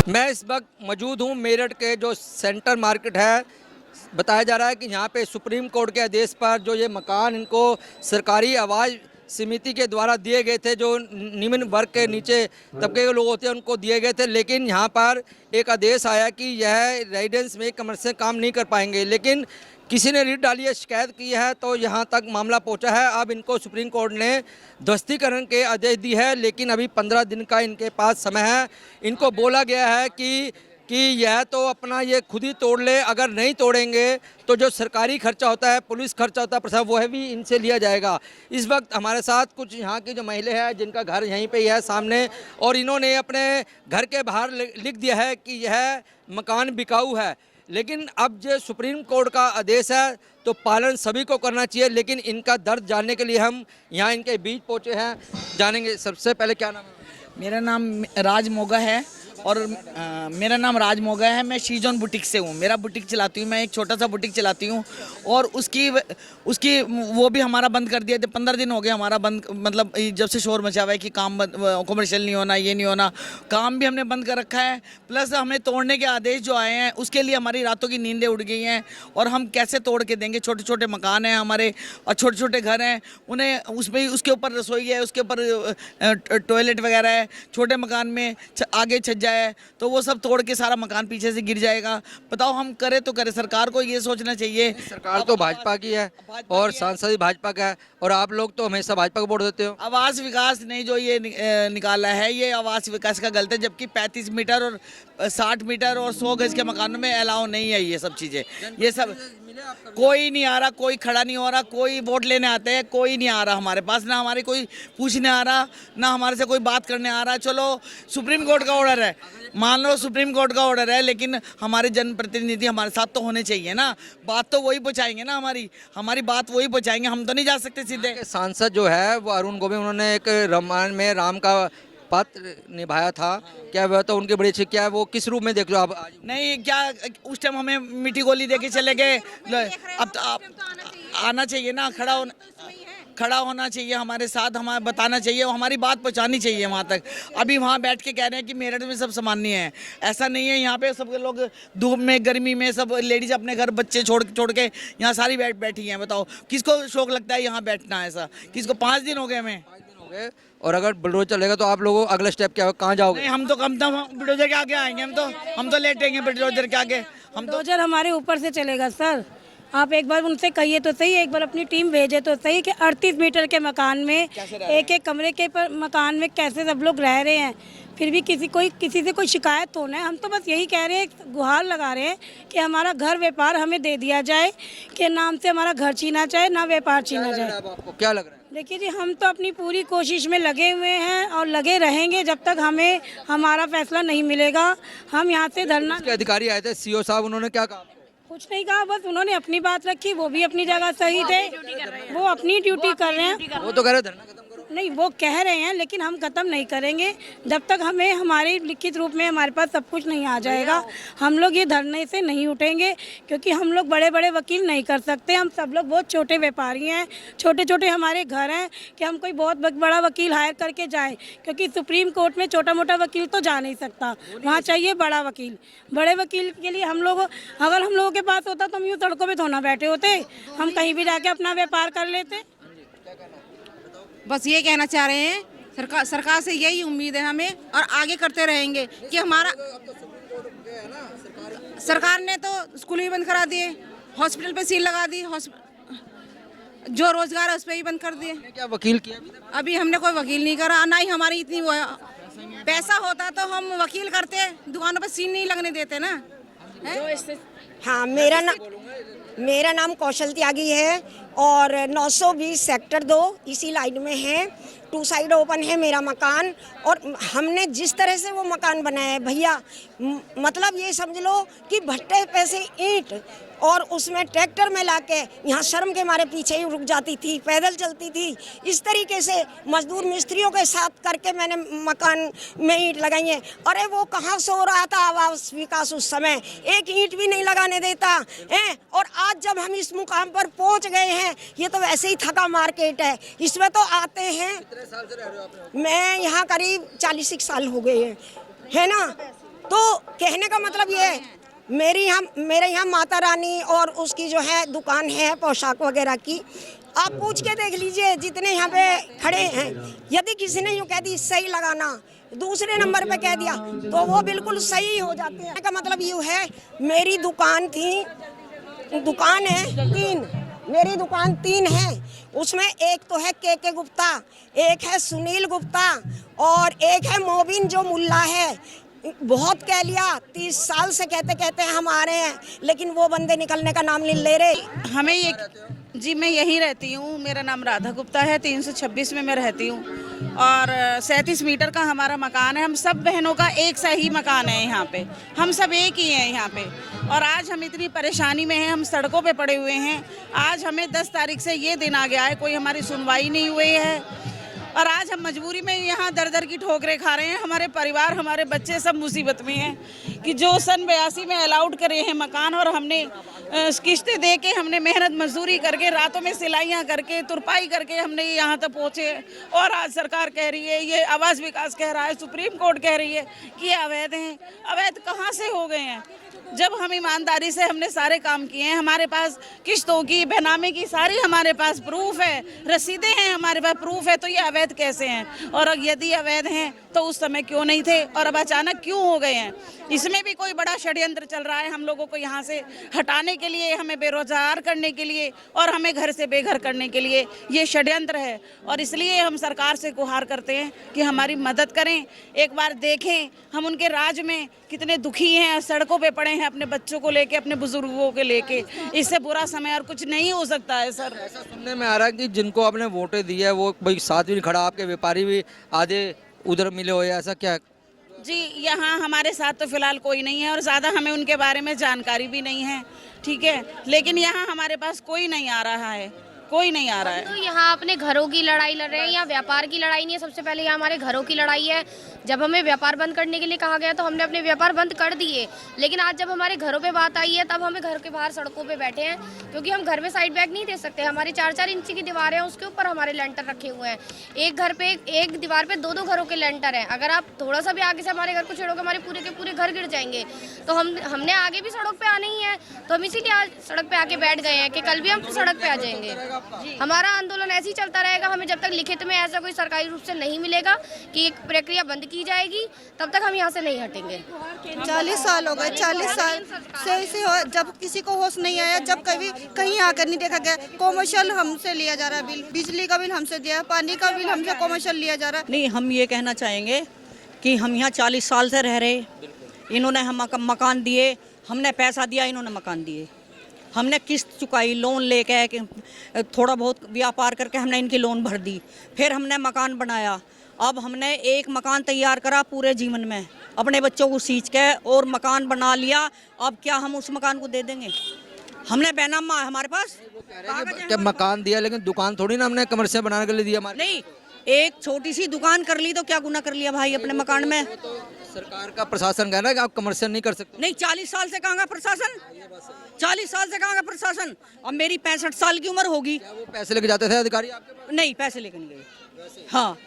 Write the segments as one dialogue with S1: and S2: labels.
S1: मैं इस वक्त मौजूद हूँ मेरठ के जो सेंटर मार्केट है। बताया जा रहा है कि यहाँ पे सुप्रीम कोर्ट के आदेश पर जो ये मकान इनको सरकारी आवास समिति के द्वारा दिए गए थे, जो निम्न वर्ग के नीचे तबके के लोग होते हैं उनको दिए गए थे, लेकिन यहाँ पर एक आदेश आया कि यह रेजिडेंस में कमर्शियल काम नहीं कर पाएंगे। लेकिन किसी ने रिट डाली है, शिकायत की है, तो यहाँ तक मामला पहुँचा है। अब इनको सुप्रीम कोर्ट ने ध्वस्तीकरण के आदेश दी है, लेकिन अभी 15 दिन का इनके पास समय है। इनको बोला गया है कि यह तो अपना ये खुद ही तोड़ ले, अगर नहीं तोड़ेंगे तो जो सरकारी खर्चा होता है, पुलिस खर्चा होता है प्रशासन, वो भी इनसे लिया जाएगा। इस वक्त हमारे साथ कुछ यहाँ की जो महिला है जिनका घर यहीं पे ही है सामने, और इन्होंने अपने घर के बाहर लिख दिया है कि यह मकान बिकाऊ है। लेकिन अब जो सुप्रीम कोर्ट का आदेश है तो पालन सभी को करना चाहिए। लेकिन इनका दर्द जानने के लिए हम यहाँ इनके बीच पहुँचे हैं, जानेंगे। सबसे पहले क्या नाम है?
S2: मेरा नाम राज मोगा है और मेरा नाम राज मोगा है। मैं शीजोन बुटीक से हूँ। मेरा बुटीक चलाती हूँ, मैं एक छोटा सा बुटीक चलाती हूँ और उसकी वो भी हमारा बंद कर दिया। 15 दिन हो गए हमारा बंद, मतलब जब से शोर मचा हुआ है कि काम कमर्शियल नहीं होना, ये नहीं होना, काम भी हमने बंद कर रखा है। प्लस हमें तोड़ने के आदेश जो आए हैं उसके लिए हमारी रातों की नींदें उड़ गई हैं। और हम कैसे तोड़ के देंगे? छोटे छोटे मकान हैं हमारे और छोटे छोटे घर हैं, उन्हें उसमें उसके ऊपर रसोई है, उसके ऊपर टॉयलेट वगैरह है, छोटे मकान में आगे छज्जा है, तो वो सब तोड़ के सारा मकान पीछे से गिर जाएगा। बताओ हम करें तो करें। सरकार को ये सोचना चाहिए। सरकार
S1: तो भाजपा की है और सांसद भी भाजपा का है, और आप लोग तो हमेशा भाजपा को वोट देते हो।
S2: आवास विकास ने जो ये निकाला है, ये आवास विकास का गलत है। जबकि 35 मीटर और 60 मीटर और 100 गज के मकानों में अलाउ नहीं है ये सब चीज़ें। ये सब कोई नहीं आ रहा, कोई खड़ा नहीं हो रहा, कोई वोट लेने आते हैं, कोई नहीं आ रहा हमारे पास, ना हमारे कोई पूछने आ रहा, ना हमारे से कोई बात करने आ रहा। चलो सुप्रीम कोर्ट का ऑर्डर है, मान लो सुप्रीम कोर्ट का ऑर्डर है, लेकिन हमारे जनप्रतिनिधि हमारे साथ तो होने चाहिए ना। बात तो वही पहुँचाएंगे ना, हमारी बात वही पहुँचाएंगे। हम तो नहीं जा सकते सीधे।
S1: सांसद जो है वो अरुण गोविल, उन्होंने एक रामायण में राम का पात्र निभाया था, क्या वह तो उनकी बड़ी अच्छी, क्या वो किस रूप में देख लो आप?
S2: नहीं, क्या उस टाइम हमें मीठी गोली देके चले गए। अब तो आप आना चाहिए ना, खड़ा होना चाहिए हमारे साथ, हमें बताना चाहिए, हमारी बात पहुंचानी चाहिए वहाँ तक। अभी वहाँ बैठ के कह रहे हैं कि मेरठ में सब सामान्य है, ऐसा नहीं है। यहाँ पे सब लोग धूप में गर्मी में सब लेडीज अपने घर बच्चे छोड़ के यहाँ सारी बैठी हैं। बताओ किसको शौक लगता है यहाँ बैठना? ऐसा किसको? 5 दिन हो गए हमें।
S1: और अगर बुलडोजर चलेगा तो आप लोगों को अगला स्टेप क्या होगा? कहाँ जाओगे?
S2: नहीं, हम तो कम बुलडोजर के आगे आएंगे। हम तो लेटेंगे बुलडोजर के आगे। हम तो
S3: बुलडोजर हमारे ऊपर से चलेगा सर। आप एक बार उनसे कहिए तो सही, एक बार अपनी टीम भेजे तो सही कि 38 मीटर के मकान में, एक कमरे के मकान में कैसे सब लोग रह रहे हैं। फिर भी किसी से कोई शिकायत होना है। हम तो बस यही कह रहे हैं, गुहार लगा रहे हैं कि हमारा घर व्यापार हमें दे दिया जाए, कि नाम से हमारा घर छीना जाए, ना व्यापार छीना जाए।
S1: आपको क्या लग रहा है?
S3: देखिए जी, हम तो अपनी पूरी कोशिश में लगे हुए हैं और लगे रहेंगे जब तक हमें हमारा फैसला नहीं मिलेगा। हम यहाँ से धरना।
S1: अधिकारी आए थे, सीओ साहब, उन्होंने क्या कहा?
S3: कुछ नहीं कहा, बस उन्होंने अपनी बात रखी। वो भी अपनी जगह सही थे, वो अपनी ड्यूटी कर रहे हैं।
S1: वो तो कह रहे धरना खत्म करो।
S3: नहीं, वो कह रहे हैं, लेकिन हम खत्म नहीं करेंगे जब तक हमें हमारे लिखित रूप में हमारे पास सब कुछ नहीं आ जाएगा। हम लोग ये धरने से नहीं उठेंगे, क्योंकि हम लोग बड़े बड़े वकील नहीं कर सकते। हम सब लोग बहुत छोटे व्यापारी हैं, छोटे छोटे हमारे घर हैं, कि हम कोई बहुत बड़ा वकील हायर करके जाएं, क्योंकि सुप्रीम कोर्ट में छोटा मोटा वकील तो जा नहीं सकता, वहाँ चाहिए बड़ा वकील। बड़े वकील के लिए अगर हम लोगों के पास होता तो हम यूँ सड़कों पर थोड़ा बैठे होते, हम कहीं भी जाके अपना व्यापार कर लेते।
S4: बस ये कहना चाह रहे हैं, सरकार से यही उम्मीद है हमें, और आगे करते रहेंगे कि हमारा। सरकार ने तो स्कूल भी बंद करा दिए, हॉस्पिटल पे सील लगा दी, जो रोजगार है उस पर ही बंद कर दिए।
S1: क्या वकील किया?
S4: अभी हमने कोई वकील नहीं करा, ना ही हमारी इतनी वो पैसा होता तो हम वकील करते। दुकानों पर सील नहीं लगने देते ना।
S5: हाँ, मेरा नाम कौशल त्यागी है और 920 सेक्टर 2 इसी लाइन में है। 2 साइड ओपन है मेरा मकान, और हमने जिस तरह से वो मकान बनाया है भैया, मतलब ये समझ लो कि भट्टे पे से ईंट और उसमें ट्रैक्टर में लाके, यहाँ शर्म के मारे पीछे ही रुक जाती थी, पैदल चलती थी। इस तरीके से मजदूर मिस्त्रियों के साथ करके मैंने मकान में ईंट लगाई है। अरे वो कहाँ सो रहा था आवास विकास उस समय, एक ईंट भी नहीं लगाने देता है। और आज जब हम इस मुकाम पर पहुँच गए हैं, ये तो वैसे ही थका मार्केट है, इसमें तो आते हैं। मैं यहाँ करीब 40 साल हो गए हैं, है ना। तो कहने का मतलब ये है, मेरे यहाँ माता रानी और उसकी जो है दुकान है पोशाक वगैरह की, आप पूछ के देख लीजिए जितने यहाँ पे खड़े हैं, यदि किसी ने यूँ कह दी सही लगाना, दूसरे नंबर पे कह दिया तो वो बिल्कुल सही हो जाते हैं। का मतलब यूँ है, मेरी दुकान है 3, मेरी दुकान 3 है, उसमें एक तो है के गुप्ता, एक है सुनील गुप्ता और एक है मोबिन जो मुल्ला है। बहुत कह लिया, 30 साल से कहते कहते हम आ रहे हैं, लेकिन वो बंदे निकलने का नाम नहीं ले रहे।
S6: हमें ये जी, मैं यहीं रहती हूँ, मेरा नाम राधा गुप्ता है, 326 में मैं रहती हूँ और 37 मीटर का हमारा मकान है। हम सब बहनों का एक सा ही मकान है यहाँ पे, हम सब एक ही हैं यहाँ पे। और आज हम इतनी परेशानी में हैं, हम सड़कों पे पड़े हुए हैं। आज हमें 10 तारीख से ये दिन आ गया है, कोई हमारी सुनवाई नहीं हुई है और आज हम मजबूरी में यहाँ दर दर की ठोकरें खा रहे हैं। हमारे परिवार, हमारे बच्चे सब मुसीबत में हैं कि जो सन 82 में अलाउड करे हैं मकान और हमने किस्तें दे के, हमने मेहनत मजदूरी करके, रातों में सिलाइयाँ करके, तुरपाई करके हमने यहाँ तक पहुँचे। और आज सरकार कह रही है, ये आवास विकास कह रहा है, सुप्रीम कोर्ट कह रही है कि ये अवैध हैं। अवैध कहाँ से हो गए हैं जब हम ईमानदारी से हमने सारे काम किए हैं। हमारे पास किस्तों की, बेनामे की सारी हमारे पास प्रूफ है, रसीदें हैं हमारे पास, प्रूफ है, तो ये अवैध कैसे हैं? और यदि अवैध हैं तो उस समय क्यों नहीं थे और अब अचानक क्यों हो गए हैं? इसमें भी कोई बड़ा षड्यंत्र चल रहा है हम लोगों को यहाँ से हटाने के लिए, हमें बेरोजगार करने के लिए और हमें घर से बेघर करने के लिए ये षड्यंत्र है। और इसलिए हम सरकार से गुहार करते हैं कि हमारी मदद करें, एक बार देखें हम उनके राज में कितने दुखी हैं, सड़कों पे पड़े हैं अपने बच्चों को लेके, अपने बुजुर्गों को लेके। इससे बुरा समय और कुछ नहीं हो सकता है सर।
S1: ऐसा सुनने में आ रहा है कि जिनको आपने वोटें दी है वो कोई साथ भी नहीं खड़ा, आपके व्यापारी भी आधे उधर मिले हुए, ऐसा क्या?
S6: जी, यहाँ हमारे साथ तो फिलहाल कोई नहीं है और ज़्यादा हमें उनके बारे में जानकारी भी नहीं है, ठीक है, लेकिन यहाँ हमारे पास कोई नहीं आ रहा है, कोई नहीं आ रहा है।
S7: तो यहाँ अपने घरों की लड़ाई लड़ रहे हैं, यहाँ व्यापार की लड़ाई नहीं है। सबसे पहले यहाँ हमारे घरों की लड़ाई है। जब हमें व्यापार बंद करने के लिए कहा गया तो हमने अपने व्यापार बंद कर दिए, लेकिन आज जब हमारे घरों पे बात आई है तब हमें घर के बाहर सड़कों पे बैठे हैं, क्योंकि हम घर में साइड बैग नहीं दे सकते। हमारी 4-4 इंच की दीवारें हैं, उसके ऊपर हमारे लेंटर रखे हुए हैं। एक घर पे एक दीवार पे 2-2 घरों के लेंटर हैं। अगर आप थोड़ा सा भी आगे से हमारे घर को छेड़ोगे, हमारे पूरे के पूरे घर गिर जाएंगे। तो हमने आगे भी सड़क पे आना ही है, तो हम इसीलिए आज सड़क पे आके बैठ गए हैं कि कल भी हम सड़क पे आ जाएंगे। हमारा आंदोलन ऐसे ही चलता रहेगा। हमें जब तक लिखित में ऐसा कोई सरकारी रूप से नहीं मिलेगा कि एक प्रक्रिया बंद की जाएगी, तब तक हम यहाँ से नहीं हटेंगे।
S8: 40 साल हो गए, 40 साल से ऐसे जब किसी को होश नहीं आया, जब कभी कहीं आकर नहीं देखा गया। कॉमर्शियल हमसे लिया जा रहा है बिल, बिजली का बिल हमसे दिया, पानी का बिल हमसे कॉमर्शियल लिया जा रहा है।
S9: नहीं, हम ये कहना चाहेंगे कि हम यहाँ 40 साल से रह रहे, इन्होंने हम मकान दिए, हमने पैसा दिया, इन्होंने मकान दिए, हमने किस्त चुकाई, लोन लेके थोड़ा बहुत व्यापार करके हमने इनकी लोन भर दी, फिर हमने मकान बनाया। अब हमने एक मकान तैयार करा पूरे जीवन में, अपने बच्चों को सींच के और मकान बना लिया। अब क्या हम उस मकान को दे देंगे? हमने बैनामा है हमारे पास,
S1: क्या मकान दिया, लेकिन दुकान थोड़ी ना हमने कमर्शियल बनाने के लिए दिया। हमारे
S9: नहीं, एक छोटी सी दुकान कर ली तो क्या गुनाह कर लिया भाई अपने मकान में?
S1: तो सरकार का प्रशासन कह रहा है कि आप कमर्शियल नहीं कर सकते।
S9: नहीं, 40 साल से कहाँ का प्रशासन, 40 साल से कहाँ का प्रशासन? अब मेरी 65 साल की उम्र होगी।
S1: क्या वो पैसे लेके जाते थे अधिकारी आपके पास?
S9: नहीं, पैसे लेकर नहीं गए। हाँ,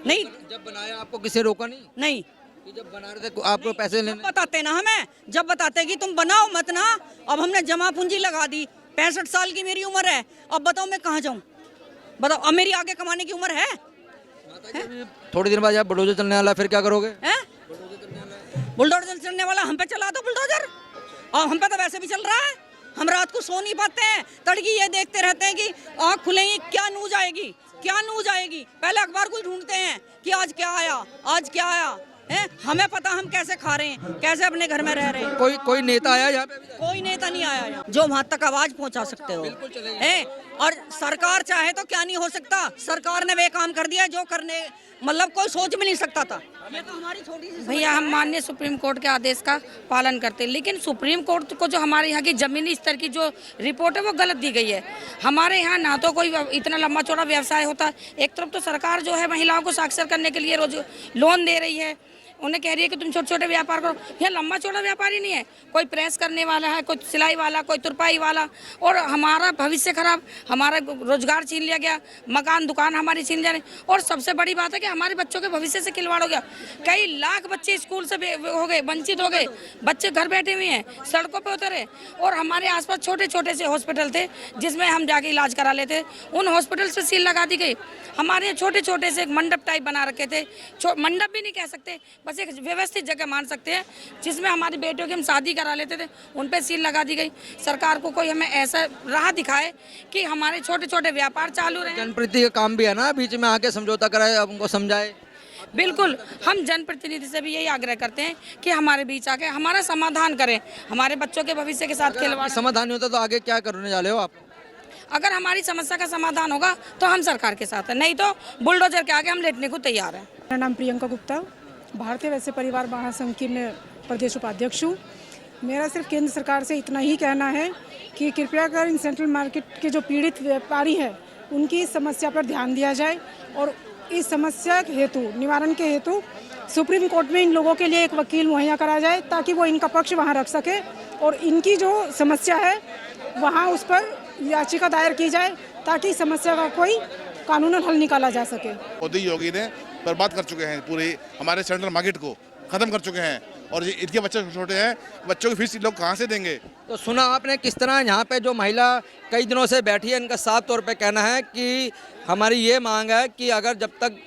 S9: नहीं,
S1: जब बनाया आपको किसी रोका नहीं?
S9: नहीं,
S1: कि जब बना रहे थे आपको पैसे लेने?
S9: बताते ना हमें, जब बताते कि तुम बनाओ मत ना। अब हमने जमा पूंजी लगा दी, 65 साल की मेरी उम्र है, अब बताओ मैं कहाँ जाऊँ? बताओ, अब मेरी आगे कमाने की उम्र है?
S1: थोड़ी देर बाद बुलडोजर चलने वाला, फिर क्या करोगे?
S9: बुलडोजर चलने वाला, हम पे चला दो बुलडोजर। और हम पे तो वैसे भी चल रहा है। हम रात को सो नहीं पाते हैं, तड़की ये देखते रहते हैं कि आँख खुलेंगी क्या न्यूज आएगी, क्या न्यूज आएगी। पहले अखबार को ढूंढते हैं कि आज क्या आया, आज क्या आया है। हमें पता हम कैसे खा रहे हैं, कैसे अपने घर में रह रहे हैं।
S1: कोई नेता आया यहाँ पे?
S9: कोई नेता नहीं आया यहाँ जो वहाँ तक आवाज पहुँचा सकते हो है। और सरकार चाहे तो क्या नहीं हो सकता। सरकार ने वे काम कर दिया जो करने मतलब कोई सोच भी नहीं सकता था। ये तो हमारी छोटी सी
S3: भैया, हम माननीय सुप्रीम कोर्ट के आदेश का पालन करते हैं, लेकिन सुप्रीम कोर्ट को जो हमारे यहाँ की जमीनी स्तर की जो रिपोर्ट है वो गलत दी गई है। हमारे यहाँ ना तो कोई इतना लंबा चौड़ा व्यवसाय होता है। एक तरफ तो सरकार जो है महिलाओं को साक्षर करने के लिए रोज लोन दे रही है, उन्हें कह रही है कि तुम छोटे छोटे व्यापार करो। यहाँ लंबा चौड़ा व्यापार ही नहीं है, कोई प्रेस करने वाला है, कोई सिलाई वाला, कोई तुरपाई वाला, और हमारा भविष्य खराब, हमारा रोजगार छीन लिया गया, मकान दुकान हमारी छीन जा रही। और सबसे बड़ी बात है कि हमारे बच्चों के भविष्य से खिलवाड़ हो गया। कई लाख बच्चे स्कूल से हो गए, वंचित हो गए, बच्चे घर बैठे हुए हैं, सड़कों पे उतरे। और हमारे आसपास छोटे छोटे से हॉस्पिटल थे जिसमें हम जाके इलाज करा लेते, उन हॉस्पिटल से सील लगा दी गई। हमारे यहाँ छोटे छोटे से एक मंडप टाइप बना रखे थे, मंडप भी नहीं कह सकते, बस एक व्यवस्थित जगह मान सकते हैं, जिसमें हमारी बेटियों की हम शादी करा लेते थे, उन पर सील लगा दी गई। सरकार को कोई हमें ऐसा राह दिखाए कि हमारे छोटे छोटे व्यापार चालू रहे।
S1: जनप्रतिनिधि का काम भी है ना, बीच में आके समझौता कराए, उनको समझाए।
S3: बिल्कुल, हम जनप्रतिनिधि से भी यही आग्रह करते हैं कि हमारे बीच आके हमारा समाधान करें, हमारे बच्चों के भविष्य के साथ खिलवाड़।
S1: समाधान नहीं होता तो आगे क्या करने जा रहे हो आप?
S3: अगर हमारी समस्या का समाधान होगा तो हम सरकार के साथ हैं, नहीं तो बुलडोजर के आगे हम लेटने को तैयार हैं।
S10: मेरा नाम प्रियंका गुप्ता, भारतीय वैश्य परिवार महासंघ की मैं प्रदेश उपाध्यक्ष हूँ। मेरा सिर्फ केंद्र सरकार से इतना ही कहना है कि कृपया कर इन सेंट्रल मार्केट के जो पीड़ित व्यापारी हैं उनकी समस्या पर ध्यान दिया जाए, और इस समस्या हेतु निवारण के हेतु सुप्रीम कोर्ट में इन लोगों के लिए एक वकील मुहैया करा जाए, ताकि वो इनका पक्ष वहाँ रख सके और इनकी जो समस्या है वहाँ उस पर याचिका दायर की जाए, ताकि समस्या का कोई कानूनन हल निकाला जा सके।
S11: मोदी योगी ने बर्बाद कर चुके हैं पूरे हमारे सेंट्रल मार्केट को, खत्म कर चुके हैं, और इनके बच्चे छोटे हैं, बच्चों की फीस लोग कहाँ से देंगे?
S1: तो सुना आपने किस तरह यहाँ पे जो महिला कई दिनों से बैठी है, इनका साफ तौर पे कहना है कि हमारी ये मांग है कि अगर जब तक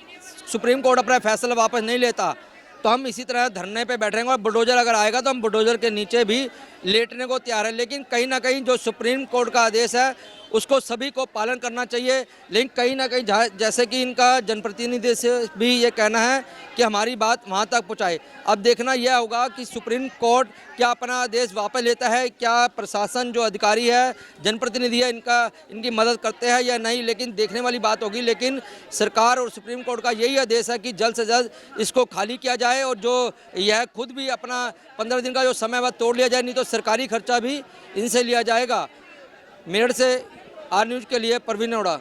S1: सुप्रीम कोर्ट अपना फैसला वापस नहीं लेता तो हम इसी तरह धरने पे बैठेंगे, और बुलडोजर अगर आएगा तो हम बुलडोजर के नीचे भी लेटने को तैयार है। लेकिन कहीं ना कहीं जो सुप्रीम कोर्ट का आदेश है उसको सभी को पालन करना चाहिए। लेकिन कहीं ना कहीं जैसे कि इनका जनप्रतिनिधि से भी ये कहना है कि हमारी बात वहाँ तक पहुँचाए। अब देखना यह होगा कि सुप्रीम कोर्ट क्या अपना आदेश वापस लेता है, क्या प्रशासन जो अधिकारी है, जनप्रतिनिधि है, इनकी मदद करते हैं या नहीं, लेकिन देखने वाली बात होगी। लेकिन सरकार और सुप्रीम कोर्ट का यही आदेश है कि जल्द से जल्द इसको खाली किया जाए, और जो यह खुद भी अपना 15 दिन का जो समय वह तोड़ लिया जाए, नहीं तो सरकारी खर्चा भी इनसे लिया जाएगा। मेरठ से आर न्यूज़ के लिए परवीन अरोड़ा।